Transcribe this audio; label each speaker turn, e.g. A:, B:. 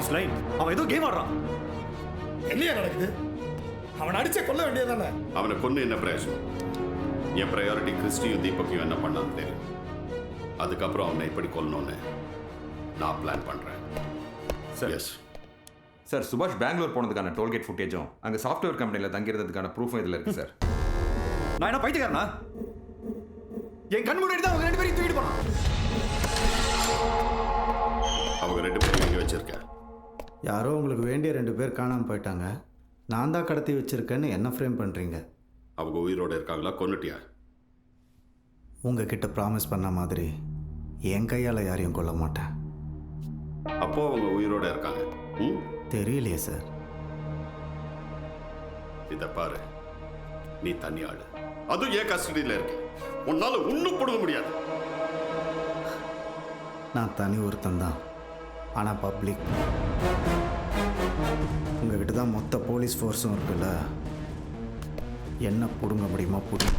A: Cross line. அவன் ஏதோ game ஆடுறான்.
B: என்னையா நடக்குது? அவன் அடிச்சே கொல்ல வேண்டியதானே?
C: அவனை கொண்டு என்ன பிரயோஜனம்? என் ப்ரையாரிட்டி கிறிஸ்டியும் தீபக்கையும் என்ன பண்ணான்னு தெரியும். அதுக்கப்புறம் அவனை எப்படி கொல்லணும்னு நான் பிளான் பண்றேன்.
D: சார்
C: எஸ்
D: சார், சுபாஷ் பெங்களூர் போனதுக்கான டோல்கேட் ஃபுட்டேஜும் அங்கே சாஃப்ட்வேர் கம்பெனியில் தங்கியிருந்ததுக்கான ப்ரூஃபும் இதில் இருக்குது சார்.
A: நான் என்ன பைத்தியக்காரனா? என் கண் முன்னாடி தான் அவங்க 2 பேரையும் தூக்கிட்டு போனான்.
C: அவங்க 2 பேரும் இங்கே வச்சிருக்கேன்.
E: யாரோ உங்களுக்கு வேண்டிய 2 பேர் காணாமல் போயிட்டாங்க. நான் தான் கடத்தி வச்சிருக்கேன்னு என்ன ஃப்ரேம் பண்ணுறீங்க?
C: அவங்க உயிரோடு இருக்காங்களா, கொன்னுட்டியா?
E: உங்ககிட்ட ப்ராமிஸ் பண்ண மாதிரி என் கையால் யாரையும் கொல்ல மாட்டேன்.
C: அப்போ அவங்க உயிரோட இருக்காங்க.
E: தெரியலையே சார்.
C: இத பாரு, நீ தனி ஆளு, அதுவும் ஏன் கஸ்டடியில் இருக்கு. உன்னால ஒன்றும் கொடுக்க முடியாது.
E: நான் தனி ஒருத்தன் தான், ஆனால் பப்ளிக். உங்ககிட்ட தான் மொத்த போலீஸ் ஃபோர்ஸும் இருக்குல்ல, என்ன பிடுங்க முடியுமா பிடிங்க.